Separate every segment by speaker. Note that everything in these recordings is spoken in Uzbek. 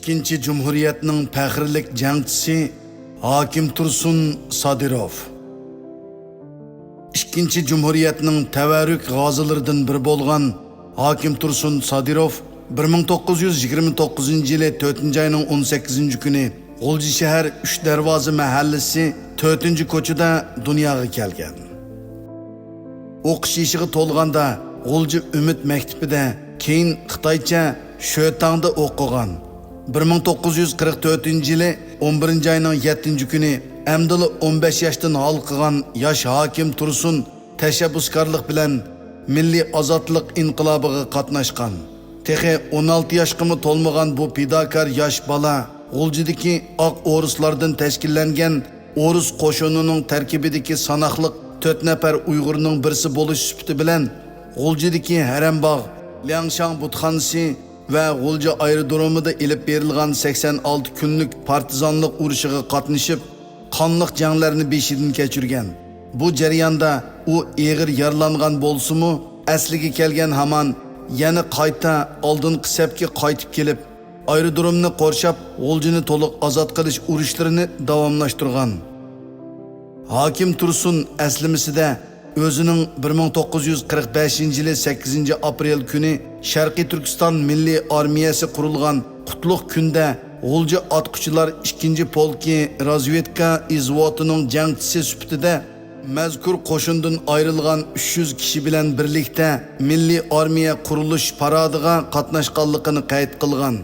Speaker 1: İkinci Cumhuriyet'nin pəxirlik jangchisi Hakim Tursun Sadirov. İkinci Cumhuriyet'nin təvərrük gazılarından biri bolğan Hakim Tursun Sadirov 1929 yılı 4. ayının 18. günü G'ulji shahar 3 darvoza mahallasi 4. ko'chada dunyoga kelgan. O'qish yoshiga to'lganda G'ulji Umid maktabida, keyin Xitoycha Sho'tangda o'qigan. 1944 yılı 11. ayının 7. günü Emdili 15 yaşdan hal qilgan yosh Hakim Tursun tashabbuskorlik bilan milliy ozodlik inqilobiga qatnashgan. Texi 16 yaşqimi to'lmagan bu pidakar yosh bola G'uljidagi oq o'rislardan tashkillangan o'ris qo'shinining tarkibidagi sanoqli 4 nafar Uyg'urning birisi bo'lish sifati bilan G'uljidagi Harambog', Liangshan butxonasi ve G'ulji aerodromida ilib berilgan 86 kunlik partizanlık urushiga qatnashib, qonliq janglarni beshidan kechirgan. Bu jarayonda u og'ir yaralangan bo'lsa-mu, asliga kelgan hamon yana qayta oldingi sapga qaytib kelib, aerodromni qorshab, G'uljini to'liq ozod qilish urushlarini davomlashtirgan. Hakim Tursun aslimisida özünün 1945 yılı 8. aprel günü Şarkı Türkistan Milli Armiyası kurulgan Qutlug günde G'ulji atqıçılar 2. polki razvedka izvotining jangchisi sifatida mazkur qo'shindan ayrılgan 300 kişi bilan birlikte Milli Armiya qurilish paradiga qatnashganligini qayd qilgan.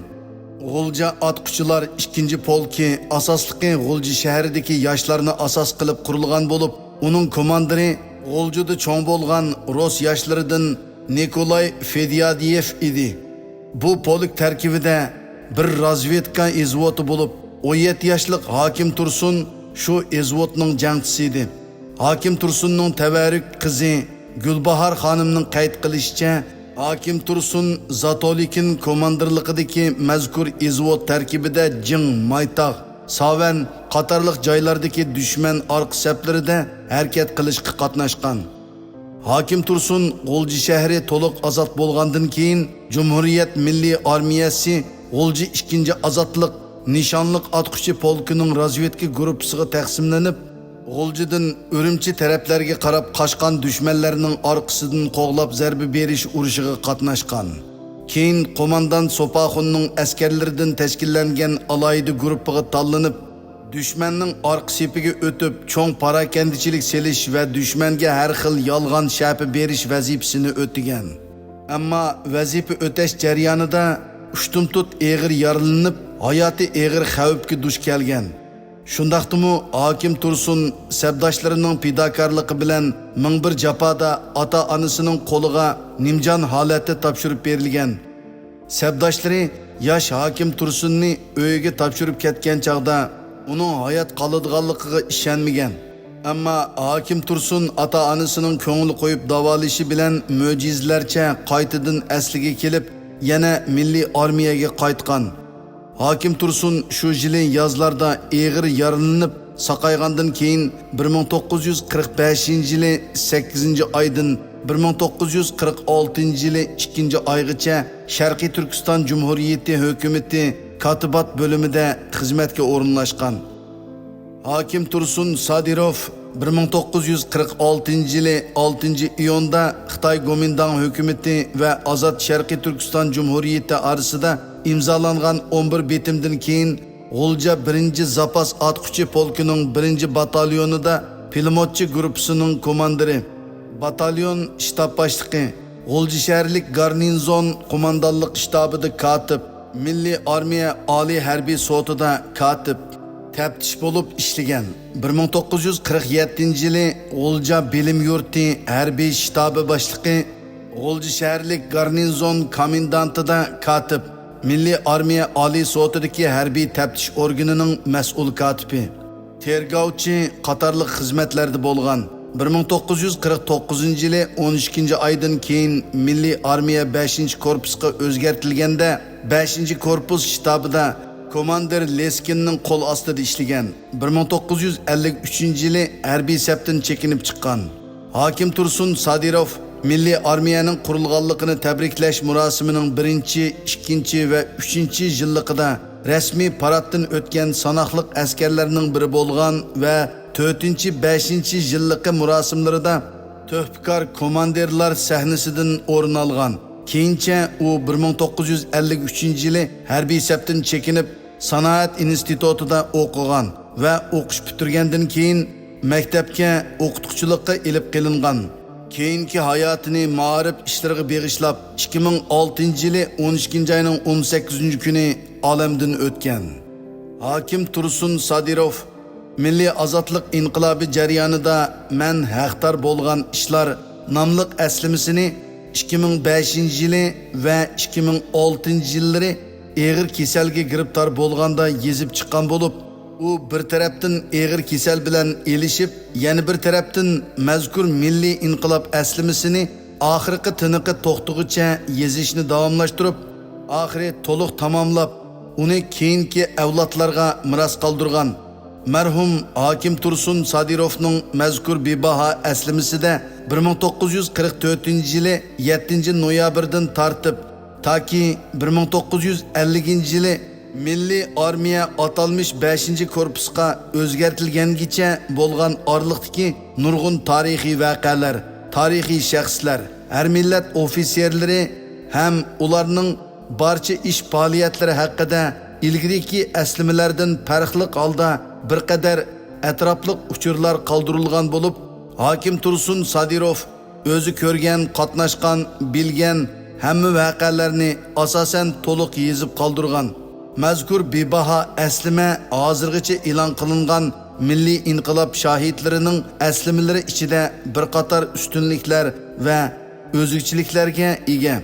Speaker 1: G'ulji atqıçılar 2. polki asosligi G'ulji shahridagi yoshlarni asos qilib qurilgan bo'lib, uning komandiri G'uljida cho'ng bo'lgan Rus yoshlaridan Nikolay Fedyadiev idi. Bu polk tarkibida bir razvedka izvoti bo'lib, 17 yoshli Hakim Tursun shu izvotning jangchisi edi. Hakim Tursunning tavarruk qizi Gulbahar xonimning qayd qilishicha, Hakim Tursun Zatolikin komandirligidagi mazkur izvot tarkibida Jing, Maytaq, Savan qatorliq joylardagi dushman orqa saplarida harakat qilishga qatnashgan. Hakim Tursun G'ulji shahri to'liq ozod bo'lgandan keyin Cumhuriyet Milliy Armiyasi G'ulji 2. azodlik nishonliq atquchi polkining razvedka guruhiga taqsimlanib, G'uljidan Urumchi taraflarga qarab qochgan dushmanlarning orqasidan qo'g'lab zarba berish urushiga qatnashgan. Keyin qo'mondant Sopaxunning askarlaridan tashkillangan alayda guruhiga tanlanib, düşmanning orqa sepiga o'tib, cho'ng parakandichilik selish va dushmanga har xil yolg'on shapi berish vazifasini o'tagan. Ammo vazifa o'tash jarayonida ushtumtut og'ir yaralanib, hayoti og'ir xavfga duch kelgan. Shundaqdimi Hakim Tursun sabdoshlarining fidokorligi bilan 1001 jafoda ota-onasining qo'liga nimjon holatda topshirib berilgan. Sabdoshlari yosh Hakim Tursunni uyiga topshirib ketgan chaqda uning hayot qoladiganligiga ishonmagan. Ammo Hakim Tursun ota-onasining ko'ngli qo'yib davolashi bilan mo'jizalarcha qaytadan asliga kelib, yana Milliy Armiyaga qaytgan. Hakim Tursun shu yili yozlarda og'ir yaralanib, saqaygandan keyin 1945 yili 8 oydan 1946 yili 2 oygacha Sharqiy Turkiston Cumhuriyeti hukumati Katibat bölümünde xizmatga o'rinlashgan. Hakim Tursun Sadirov 1946 yılı 6 iyunda Xitoy Gomindang hukumati ve Azad Sharqiy Turkiston Cumhuriyeti arasida imzolangan 11 bitimdan keyin G'ulji 1. zapas atquchi polkining 1. batalyonida pilotchi guruhining komandiri, batalyon shtab boshlig'i, G'ulji shaharlik garnizon qo'mondonlik shtabida katib, Milliy Armiya Oliy harbiy sotida katib, taftish bo'lib ishlagan. 1947 yili G'ulji bilim yurti harbiy shtabi boshlig'i, G'ulji shaharlik garnizon komendantida katib, Milliy Armiya Oliy sotidagi harbiy taftish organining mas'ul katibi, tergovchi qatorliq xizmatlarda bo'lgan. 1949 yılı 12. aydan keyin Milliy Armiya 5. korpusga o'zgartirilganda 5. korpus shtabida komandir Leskinning qo'l ostida ishlagan. 1953 yılı harbiy sapdan chekinib chiqqan. Hakim Tursun Sadirov Milliy Armiyaning qurilganligini tabriklash murosimining 1, 2 va 3 yilligida rasmiy paraddan o'tgan sanoqliq askarlarning biri bo'lgan va 4-5 yillik murosimlarida töhbikor komandirlar sahnasidan o'rin olgan. Keyincha u 1953-yili harbiy sapdan chekinib sanoat institutida o'qigan va o'qish bitirgandan keyin maktabga o'qituvchilikka ilib qilingan. Keyingi hayotini ma'rif ishlariga beg'ishlab 2006-yili 12-oyning 18-kuni olamdan o'tgan. Hokim Tursun Sadirov Milliy ozodlik inqilobi jarayonida "Men haqdor bo'lgan ishlar" nomli aslimasini 2005-yili va 2006-yillari og'ir kasalga giribtor bo'lganda yezib chiqqan bo'lib, u bir tarafdan og'ir kasal bilan elishib, yana bir tarafdan mazkur milliy inqilob aslimasini oxirgi tiniqi to'xtag'icha yezishni davomlashtirib, oxiri to'liq tamomlab, uni keyingi avlodlarga miros qoldirgan. Merhum Hakim Tursun Sadirovning mazkur bebaho aslamasida 1944-yili 7-noyabrdan tortib toki 1950-yili Milliy armiya atalmış 5-korpusga o'zgartirilgangicha bo'lgan orliqdagi nurg'un tarixiy voqealar, tarixiy shaxslar, har millat ofitserlari ham ularning barcha ish faoliyatlari haqida ilgiriki aslamalardan farqli holda bir qadar atrofli uchurlar qoldirilgan bo'lib, Hakim Tursun Sadirov o'zi ko'rgan, qatnashgan, bilgan hamma voqealarni asosan to'liq yezib qoldirgan. Mazkur bebaho aslama hozirgacha e'lon qilingan milliy inqilob shohidlarining aslamalari ichida bir qator ustunliklar va o'zlikchiliklarga ega.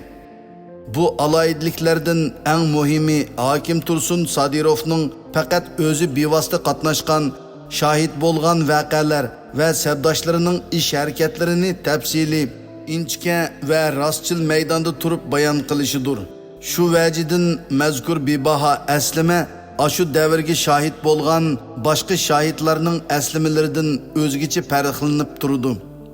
Speaker 1: Bu aloyidliklardan eng muhimi Hakim Tursun Sadirovning faqat o'zi bevosita qatnashgan, shohid bo'lgan voqealar va sabdoshlarining ish harakatlarini tafsili, inchka va rostchil maydonda turib bayon qilishidir. Shu vajidan mazkur bebaho aslama ashu davrga shohid bo'lgan boshqa shohidlarning aslamalaridan o'zgacha farqlanib turdi.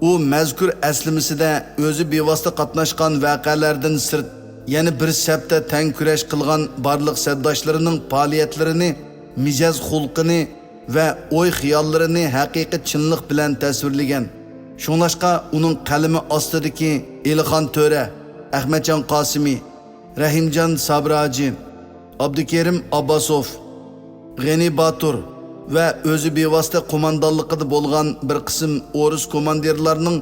Speaker 1: U mazkur aslamasida o'zi bevosita qatnashgan voqealardan sirt yana bir sabda tang kurash qilgan barliq sabdoshlarining faoliyatlarini, mijoz xulqini va o'y xiyollarini haqiqiy chinlik bilan tasvirlagan. Shunlashqa uning qalami ostidagi Elxon To'ra, Ahmadjon Qosimi, Rahimjon Sabraji, Abdukerim Abbasov, G'ani Batur va o'zi bevosita qo'mondonligida bo'lgan bir qism o'ris komandirlarining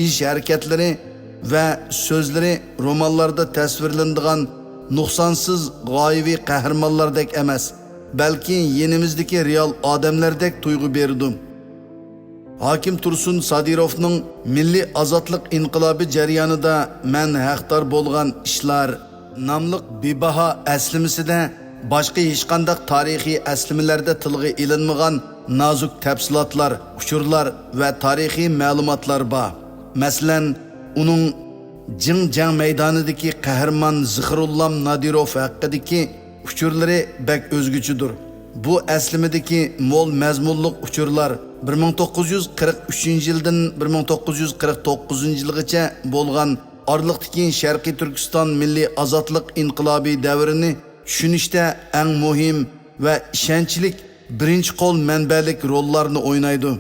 Speaker 1: ish harakatlari va so'zlari romanlarda tasvirlanadigan nuqsonsiz g'oyiviy qahramonlardek emas, balki yenimizdagi real odamlardek tuyg'u berdi. Hakim Tursun Sadirovning milliy ozodlik inqilobi jarayonida "Men haqdor bo'lgan ishlar" nomli bebaho aslamasida boshqa hech qanday tarixiy aslamalarda tilga ilinmagan nozuk tafsilotlar, uchurlar va tarixiy ma'lumotlar bor. Masalan, uning jang maydonidagi qahramon Zixrullam Nadirov haqidagi uchurlari bak o'zguchidir. Bu aslamadagi mo'l mazmunliq uchurlar 1943-yildan 1949-yilgacha bo'lgan orliqdagi Sharqiy Turkiston milliy ozodlik inqilobi davrini tushunishda eng muhim va ishonchlik birinchi qo'l manbalik rollarni o'ynaydi.